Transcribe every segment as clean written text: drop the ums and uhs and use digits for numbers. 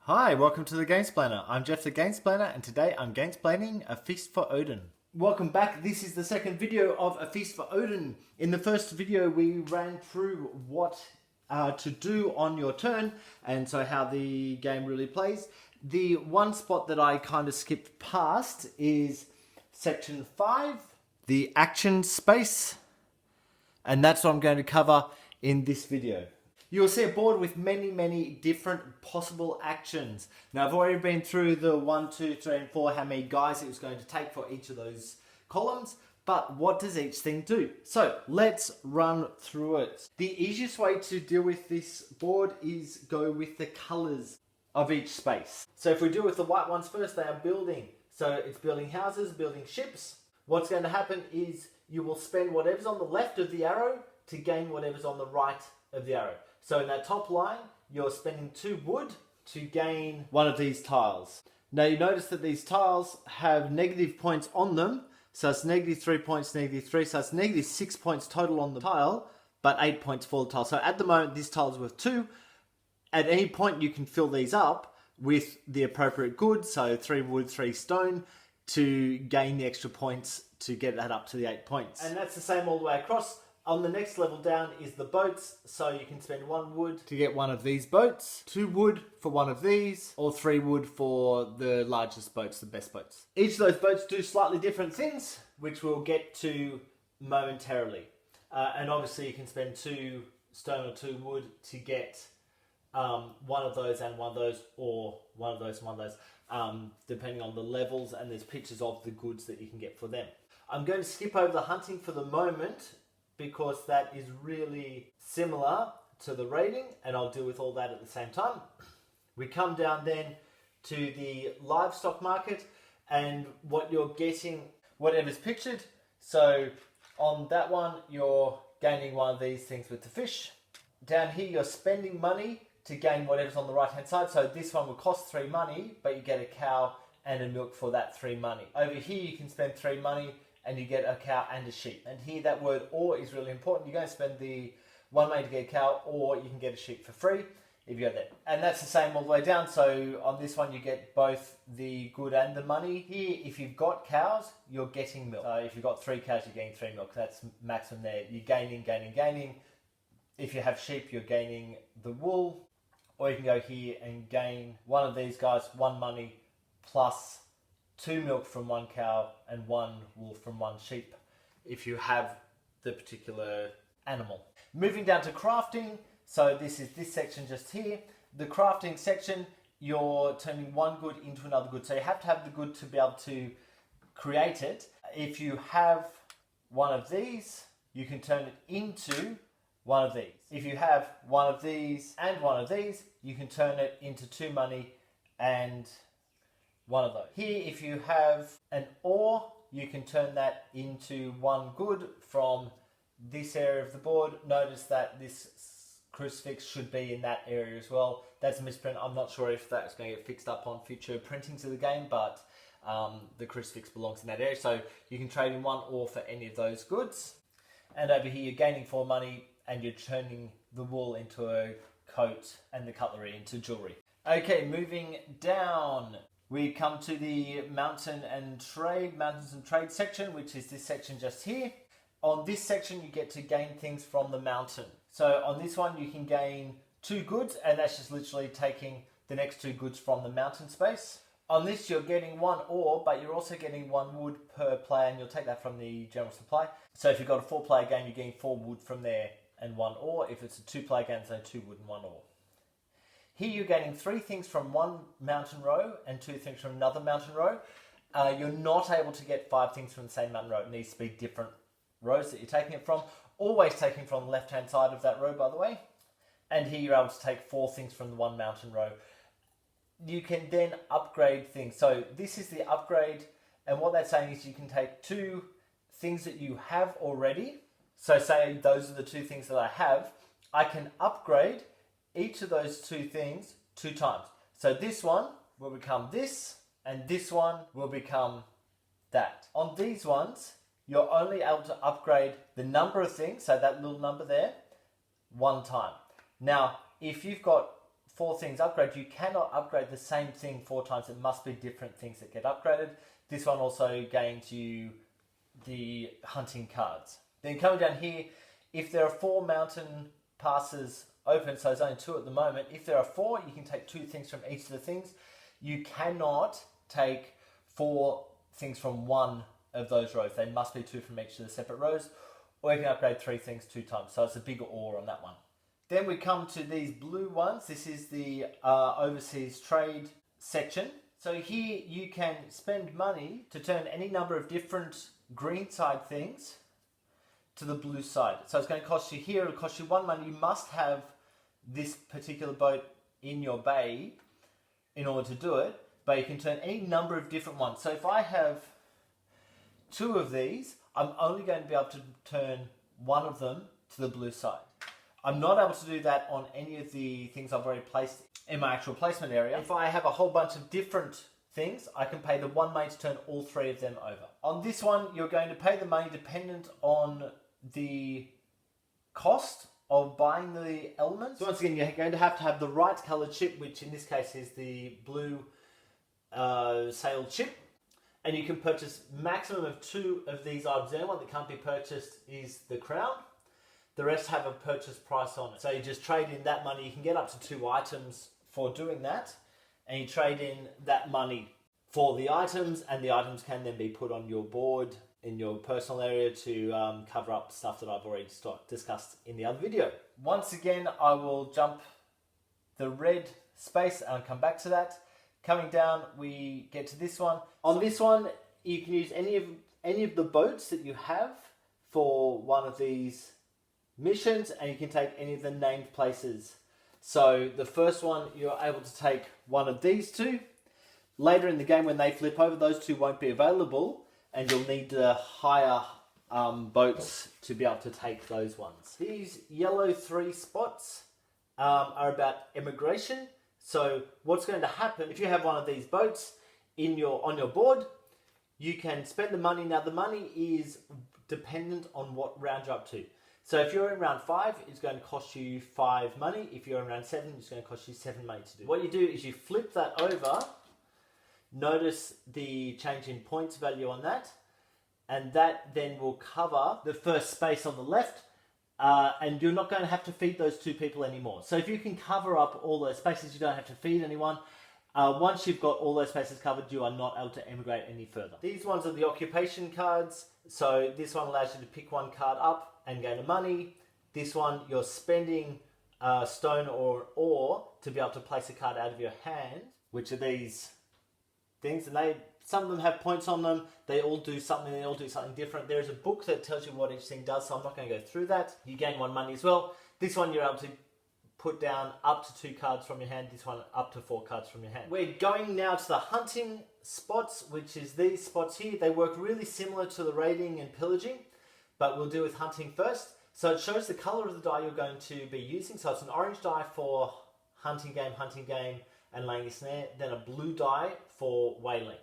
Hi, welcome to the Gamesplainer. I'm Jeff the Gamesplainer, and today I'm gamesplaining A Feast for Odin. Welcome back. This is the second video of A Feast for Odin. In the first video we ran through what to do on your turn, and so how the game really plays. The one spot that I kind of skipped past is section 5, the action space, and that's what I'm going to cover in this video. You'll see a board with many different possible actions. Now I've already been through the 1, 2, 3 and 4, how many guys it was going to take for each of those columns, but what does each thing do? So let's run through it. The easiest way to deal with this board is go with the colors of each space. So if we deal with the white ones first, they are building. So it's building houses, building ships. What's going to happen is you will spend whatever's on the left of the arrow to gain whatever's on the right of the arrow. So in that top line, you're spending 2 wood to gain one of these tiles. Now you notice that these tiles have negative points on them. So it's -3 points, -3. So it's -6 points total on the tile, but 8 points for the tile. So at the moment, this tile is worth 2. At any point, you can fill these up with the appropriate goods. So 3 wood, 3 stone to gain the extra points to get that up to the 8 points. And that's the same all the way across. On the next level down is the boats, so you can spend 1 wood to get one of these boats, 2 wood for one of these, or 3 wood for the largest boats, the best boats. Each of those boats do slightly different things, which we'll get to momentarily. And obviously you can spend 2 stone or 2 wood to get one of those and one of those, or one of those and one of those, depending on the levels, and there's pictures of the goods that you can get for them. I'm going to skip over the hunting for the moment, because that is really similar to the raiding, and I'll deal with all that at the same time. We come down then to the livestock market, and what you're getting, whatever's pictured. So on that one, you're gaining one of these things with the fish. Down here, you're spending money to gain whatever's on the right hand side. So this one will cost 3 money, but you get a cow and a milk for that 3 money. Over here, you can spend 3 money and you get a cow and a sheep. And here that word "or" is really important. You're going to spend the 1 money to get a cow, or you can get a sheep for free if you go there. And that's the same all the way down. So on this one you get both the good and the money. Here, if you've got cows, you're getting milk. So if you've got 3 cows, you're getting 3 milk. That's maximum there. You're gaining. If you have sheep, you're gaining the wool. Or you can go here and gain one of these guys, 1 money plus 2 milk from 1 cow and 1 wool from 1 sheep, if you have the particular animal. Moving down to crafting, so this is this section just here. The crafting section, you're turning 1 good into another good. So you have to have the good to be able to create it. If you have one of these, you can turn it into one of these. If you have one of these and one of these, you can turn it into 2 money and one of those. Here, if you have an ore, you can turn that into 1 good from this area of the board. Notice that this crucifix should be in that area as well. That's a misprint. I'm not sure if that's going to get fixed up on future printings of the game, but the crucifix belongs in that area. So you can trade in 1 ore for any of those goods. And over here, you're gaining 4 money and you're turning the wool into a coat and the cutlery into jewelry. Okay, moving down. We come to the mountains and trade section, which is this section just here. On this section, you get to gain things from the mountain. So on this one, you can gain 2 goods, and that's just literally taking the next 2 goods from the mountain space. On this, you're getting 1 ore, but you're also getting 1 wood per player, and you'll take that from the general supply. So if you've got a 4-player game, you're getting 4 wood from there and 1 ore. If it's a 2-player game, so 2 wood and 1 ore. Here you're getting 3 things from 1 mountain row and 2 things from another mountain row. You're not able to get 5 things from the same mountain row. It needs to be different rows that you're taking it from. Always taking from the left-hand side of that row, by the way. And here you're able to take 4 things from the 1 mountain row. You can then upgrade things. So this is the upgrade, and what that's saying is you can take 2 things that you have already. So say those are the 2 things that I have. I can upgrade each of those 2 things 2 times. So this one will become this, and this one will become that. On these ones, you're only able to upgrade the number of things, so that little number there, 1 time. Now, if you've got 4 things upgrade, you cannot upgrade the same thing 4 times. It must be different things that get upgraded. This one also gains you the hunting cards. Then coming down here, if there are 4 mountain passes open, so there's only 2 at the moment. If there are 4, you can take 2 things from each of the things. You cannot take 4 things from one of those rows. They must be 2 from each of the separate rows, or you can upgrade 3 things 2 times. So it's a bigger or on that one. Then we come to these blue ones. This is the overseas trade section. So here you can spend money to turn any number of different green side things to the blue side. So it's going to cost you here, it'll cost you 1 money. You must have this particular boat in your bay in order to do it, but you can turn any number of different ones. So if I have 2 of these, I'm only going to be able to turn 1 of them to the blue side. I'm not able to do that on any of the things I've already placed in my actual placement area. If I have a whole bunch of different things, I can pay the 1 money to turn all 3 of them over. On this one, you're going to pay the money dependent on the cost of buying the elements. So once again, you're going to have the right coloured ship, which in this case is the blue sailed ship. And you can purchase maximum of 2 of these items. The only one that can't be purchased is the crown. The rest have a purchase price on it. So you just trade in that money. You can get up to 2 items for doing that. And you trade in that money for the items. And the items can then be put on your board in your personal area to cover up stuff that I've already discussed in the other video. Once again, I will jump the red space and I'll come back to that. Coming down, we get to this one. On this one, you can use any of the boats that you have for one of these missions, and you can take any of the named places. So the first one, you're able to take one of these 2. Later in the game, when they flip over, those 2 won't be available, and you'll need to hire boats to be able to take those ones. These yellow 3 spots are about immigration. So what's going to happen if you have one of these boats on your board, you can spend the money. Now the money is dependent on what round you're up to. So if you're in round 5, it's going to cost you 5 money. If you're in round 7, it's going to cost you 7 money to do. What you do is you flip that over. Notice the change in points value on that, and that then will cover the first space on the left. And you're not going to have to feed those 2 people anymore. So if you can cover up all those spaces, you don't have to feed anyone. Once you've got all those spaces covered, you are not able to emigrate any further. These ones are the occupation cards. So this one allows you to pick 1 card up and gain a money. This one, you're spending stone or ore to be able to place a card out of your hand, which are these things. And some of them have points on them. They all do something. They all do something different. There's a book that tells you what each thing does, so I'm not going to go through that. You gain 1 money as well. This one, you're able to put down up to 2 cards from your hand. This one, up to 4 cards from your hand. We're going now to the hunting spots, which is these spots here. They work really similar to the raiding and pillaging, but we'll deal with hunting first. So it shows the color of the die you're going to be using. So it's an orange die for hunting game, and laying a snare, then a blue die for whaling.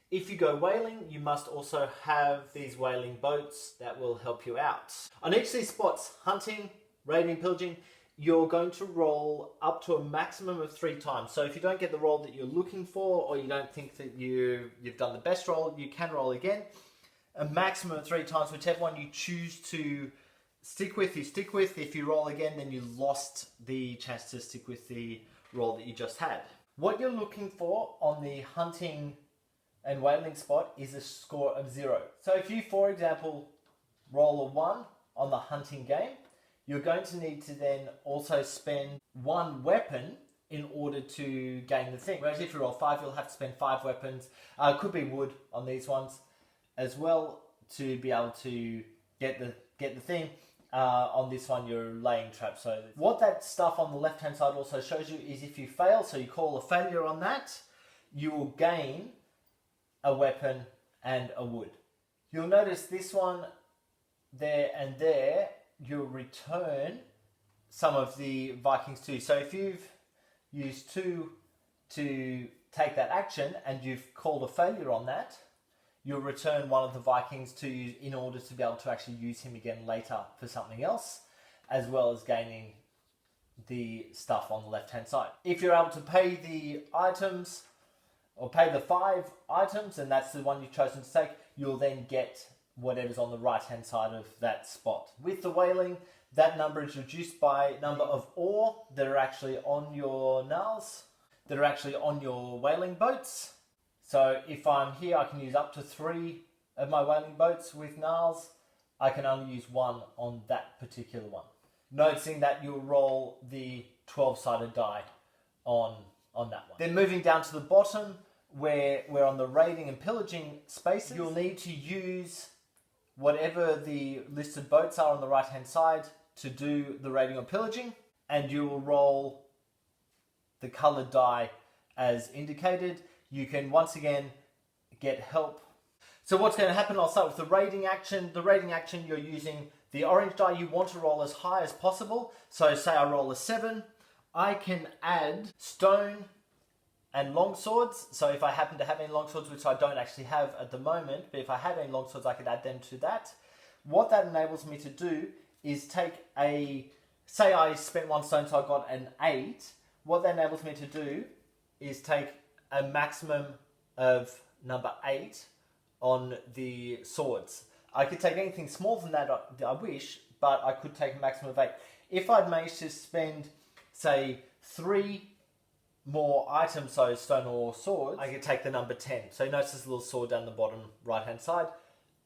If you go whaling, you must also have these whaling boats that will help you out. On each of these spots, hunting, raiding, pillaging, you're going to roll up to a maximum of 3 times. So if you don't get the roll that you're looking for, or you don't think that you've done the best roll, you can roll again. A maximum of 3 times, whichever one you choose to stick with, you stick with. If you roll again, then you lost the chance to stick with the roll that you just had. What you're looking for on the hunting and whaling spot is a score of 0. So if you, for example, roll a 1 on the hunting game, you're going to need to then also spend 1 weapon in order to gain the thing. Whereas if you roll 5, you'll have to spend 5 weapons. It could be wood on these ones as well to be able to get the thing. On this one, you're laying traps. So what that stuff on the left hand side also shows you is if you fail, so you call a failure on that, you will gain a weapon and a wood. You'll notice this one there and there, you'll return some of the Vikings too. So if you've used 2 to take that action and you've called a failure on that, you'll return one of the Vikings to you in order to be able to actually use him again later for something else, as well as gaining the stuff on the left hand side. If you're able to pay the items or pay the 5 items and that's the one you've chosen to take, you'll then get whatever's on the right hand side of that spot. With the whaling, that number is reduced by number of ore that are actually on your nails, that are actually on your whaling boats. So if I'm here, I can use up to 3 of my whaling boats with nails. I can only use 1 on that particular one. Noticing that you'll roll the 12-sided die on that one. Then moving down to the bottom, where we're on the raiding and pillaging spaces, you'll need to use whatever the listed boats are on the right hand side to do the raiding or pillaging, and you will roll the coloured die as indicated. You can once again get help. So what's going to happen, I'll start with the raiding action. The raiding action, you're using the orange die. You want to roll as high as possible. So say I roll a 7, I can add stone and long swords. So if I happen to have any long swords, which I don't actually have at the moment, but if I had any long swords, I could add them to that. What that enables me to do is take say I spent 1 stone, so I got an 8. What that enables me to do is take a maximum of number 8 on the swords. I could take anything smaller than that I wish, but I could take a maximum of 8. If I'd managed to spend, say, 3 more items, so stone or swords, I could take the number 10. So you notice this little sword down the bottom right hand side.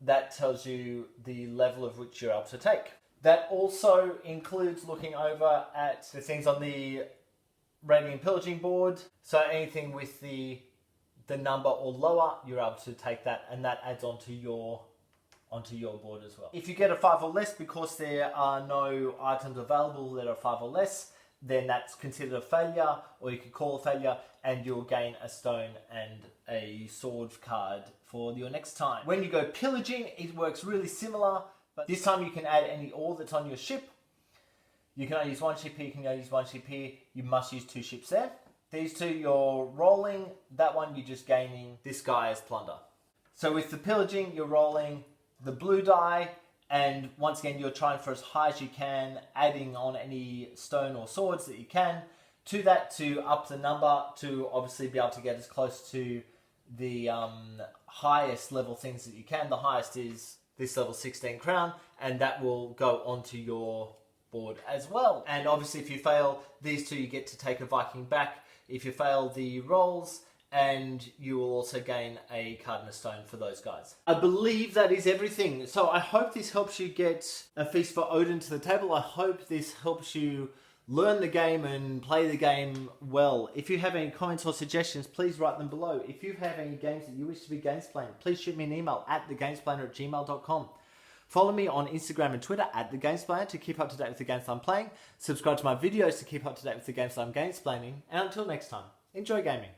That tells you the level of which you're able to take. That also includes looking over at the things on the raiding and pillaging board. So anything with the number or lower, you're able to take that, and that adds onto your board as well. If you get a 5 or less because there are no items available that are 5 or less, then that's considered a failure, or you could call a failure, and you'll gain a stone and a sword card for your next time. When you go pillaging, it works really similar, but this time you can add any ore that's on your ship. You can only use 1 ship here, you can only use 1 ship here, you must use 2 ships there. These 2 you're rolling, that one you're just gaining this guy as plunder. So with the pillaging, you're rolling the blue die, and once again you're trying for as high as you can, adding on any stone or swords that you can to that to up the number, to obviously be able to get as close to the highest level things that you can. The highest is this level 16 crown, and that will go onto your board as well. And obviously if you fail these 2, you get to take a Viking back if you fail the rolls, and you will also gain a card and a stone for those guys. I believe that is everything. So I hope this helps you get A Feast for Odin to the table. I hope this helps you learn the game and play the game well. If you have any comments or suggestions, please write them below. If you have any games that you wish to be Gamesplained, please shoot me an email at thegamesplainer@gmail.com. Follow me on Instagram and Twitter at thegamesplainer to keep up to date with the games I'm playing. Subscribe to my videos to keep up to date with the games I'm gamesplaining. And until next time, enjoy gaming.